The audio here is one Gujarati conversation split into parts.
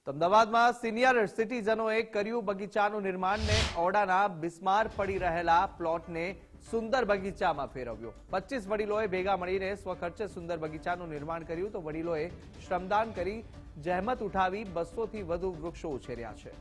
અમદાવાદમાં સિનિયર સિટીઝનોએ કર્યું બગીચાનું નિર્માણને ઓરડાના બિસ્માર પડી રહેલા પ્લોટને સુંદર બગીચામાં ફેરવ્યો। 25 વડીલોએ ભેગા મળીને સ્વખર્ચે સુંદર બગીચાનું નિર્માણ કર્યું તો વડીલોએ શ્રમદાન કરી જહેમત ઉઠાવી 200 થી વધુ વૃક્ષો ઉછેર્યા છે।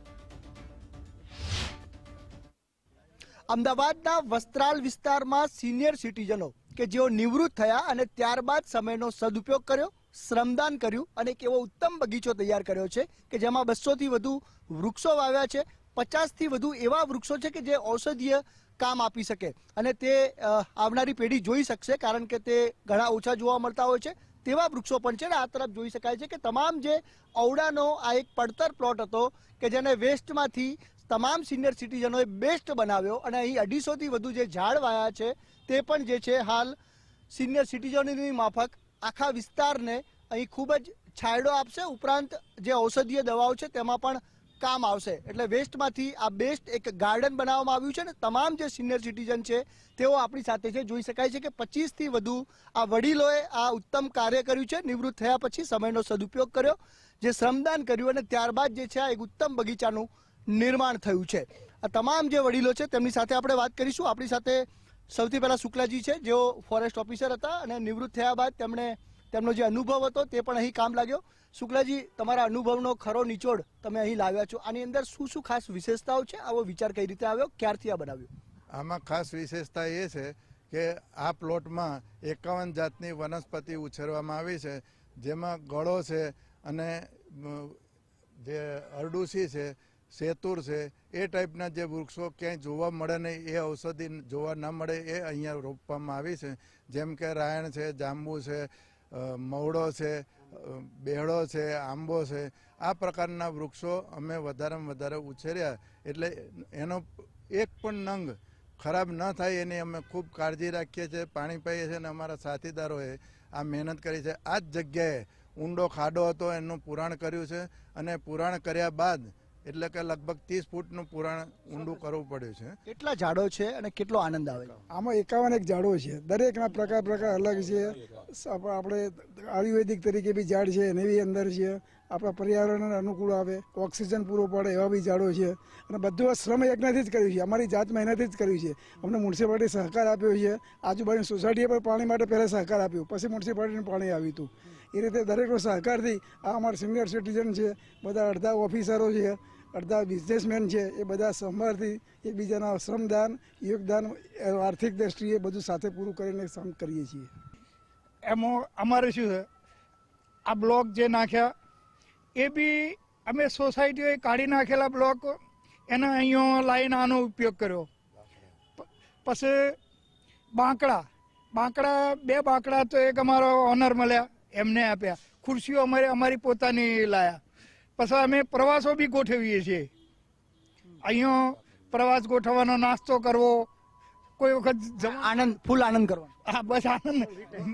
અમદાવાદના વસ્ત્રાલ વિસ્તારમાં સિનિયર સિટીઝનો કે જેઓ નિવૃત્ત થયા અને ત્યારબાદ સમયનો સદુપયોગ કર્યો, શ્રમદાન કર્યું અને એક એવો ઉત્તમ બગીચો તૈયાર કર્યો છે કે જેમાં 200 થી વધુ વૃક્ષો વાવ્યા છે। 50 થી વધુ એવા વૃક્ષો છે કે જે ઔષધીય કામ આપી શકે અને તે આવનારી પેઢી જોઈ શકશે, કારણ કે તે ઘણા ઓછા જોવા મળતા હોય છે। તેવા વૃક્ષો પણ છે ને આ તરફ જોઈ શકાય છે કે તમામ જે ઔડાનો આ એક પડતર પ્લોટ હતો કે જેને વેસ્ટમાંથી તમામ સિનિયર સિટીઝનોએ બેસ્ટ બનાવ્યો અને અહીં 250 થી વધુ જે ઝાડ વાયા છે તે પણ જે છે હાલ સિનિયર સિટીઝનોની માફક આખા વિસ્તારને અહીં ખૂબ જ છાંયડો આપશે, ઉપરાંત જે ઔષધીય દવાઓ છે તેમાં પણ કામ આવશે। એટલે વેસ્ટમાંથી આ બેસ્ટ એક ગાર્ડન બનાવવામાં આવ્યું છે ને તમામ જે સિનિયર સિટીઝન છે તેઓ આપણી સાથે છે। જોઈ શકાય છે કે 25 થી વધુ આ વડીલોએ આ ઉત્તમ કાર્ય કર્યું છે। નિવૃત્ત થયા પછી સમયનો સદુપયોગ કર્યો, જે શ્રમદાન કર્યું અને ત્યારબાદ જે છે આ એક ઉત્તમ બગીચાનું નિર્માણ થયું છે। આ તમામ જે વડીલો છે તેમની સાથે આપણે વાત કરીશું। આપણી સાથે સૌથી પહેલા શુક્લાજી છે, જેઓ ફોરેસ્ટ ઓફિસર હતા અને નિવૃત્ત થયા બાદ તેમનો જે અનુભવ હતો તે પણ અહીં કામ લાગ્યો। શુક્લાજી, તમારા અનુભવનો ખરો નિચોડ તમે અહીં લાવ્યા છો, આની અંદર શું શું ખાસ વિશેષતાઓ છે? આવો વિચાર કઈ રીતે આવ્યો, ક્યારથી આ બનાવ્યો? આમાં ખાસ વિશેષતા એ છે કે આ પ્લોટમાં 51 જાતની વનસ્પતિ ઉછેરવામાં આવી છે, જેમાં ગળો છે અને જે અરડુસી છે, સેતુર છે, એ ટાઈપના જે વૃક્ષો ક્યાંય જોવા મળે નહીં, એ ઔષધિ જોવા ન મળે એ અહીંયા રોપવામાં આવી છે। જેમ કે રાયણ છે, જાંબુ છે, મવડો છે, બેહડો છે, આંબો છે, આ પ્રકારના વૃક્ષો અમે વધારેમાં વધારે ઉછેર્યા। એટલે એનો એક પણ નંગ ખરાબ ન થાય એની અમે ખૂબ કાળજી રાખીએ છીએ, પાણી પાઈએ છીએ અને અમારા સાથીદારોએ આ મહેનત કરી છે। આ જ જગ્યાએ ઊંડો ખાડો હતો, એનું પુરાણ કર્યું છે અને પુરાણ કર્યા બાદ એટલે કે લગભગ 30 ફૂટનું પુરાણ ઊંડું કરવું પડ્યું છે। કેટલા ઝાડો છે અને કેટલો આનંદ આવે? આમાં 51 ઝાડો છે, દરેકના પ્રકાર અલગ છે। આપણે આયુર્વેદિક તરીકે બી ઝાડ છે એને બી અંદર છે, આપણા પર્યાવરણને અનુકૂળ આવે, ઓક્સિજન પૂરો પાડે એવા બી ઝાડો છે અને બધું આ શ્રમ યજ્ઞથી જ કર્યું છે, અમારી જાત મહેનતથી જ કર્યું છે। અમને મ્યુનિસિપાલિટી સહકાર આપ્યો છે, આજુબાજુની સોસાયટીએ પણ પાણી માટે પહેલાં સહકાર આપ્યો, પછી મ્યુનિસિપાલિટીનું પાણી આવ્યું હતું। એ રીતે દરેકનો સહકારથી આ અમારા સિનિયર સિટીઝન છે, બધા અડધા ઓફિસરો છે, અડધા બિઝનેસમેન છે, એ બધા સંભાળથી એકબીજાના શ્રમદાન, યોગદાન, આર્થિક દ્રષ્ટિએ બધું સાથે પૂરું કરીને કામ કરીએ છીએ। એમાં અમારે શું છે, આ બ્લોક જે નાખ્યા એ બી અમે સોસાયટીઓએ કાઢી નાખેલા બ્લોક એના અહીંયા લાઈન આનો ઉપયોગ કર્યો। પછી બાંકડા 2 બાંકડા તો એક અમારો ઓનર મળ્યા, એમને આપ્યા। ખુરશીઓ અમારી પોતાની લાયા। પછી અમે પ્રવાસો બી ગોઠવીએ છીએ। અહીંયા પ્રવાસ ગોઠવવાનો, નાસ્તો કરવો, કોઈ વખત આનંદ, ફૂલ આનંદ કરવાનો। હા, બસ આનંદ,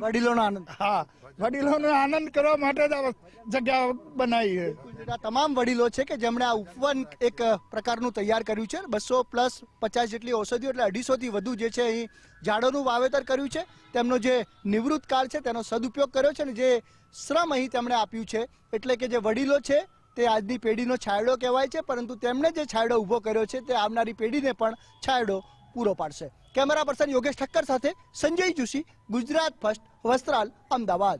વડીલોનો આનંદ। હા, વડીલોનો આનંદ કરવા માટે જ આ જગ્યા બનાવી છે। આ તમામ વડીલો છે કે જેમણે આ ઉપવન એક પ્રકારનું તૈયાર કર્યું છે। 200 પ્લસ 50 જેટલી ઔષધિઓ એટલે 250 થી વધુ જે છે અહીં ઝાડોનું વાવેતર કર્યું છે। તેમનો જે નિવૃત્ત કાળ છે તેનો સદુપયોગ કર્યો છે અને જે શ્રમ અહીં તેમણે આપ્યું છે, એટલે કે જે વડીલો છે તે આજની પેઢીનો છાંયડો કહેવાય છે, પરંતુ તેમણે જે છાંયડો ઊભો કર્યો છે તે આવનારી પેઢીને પણ છાંયડો પૂરો પાડશે। કેમેરા પર્સન યોગેશ ઠક્કર સાથે સંજય જોશી, ગુજરાત ફર્સ્ટ, વસ્ત્રાલ, અમદાવાદ।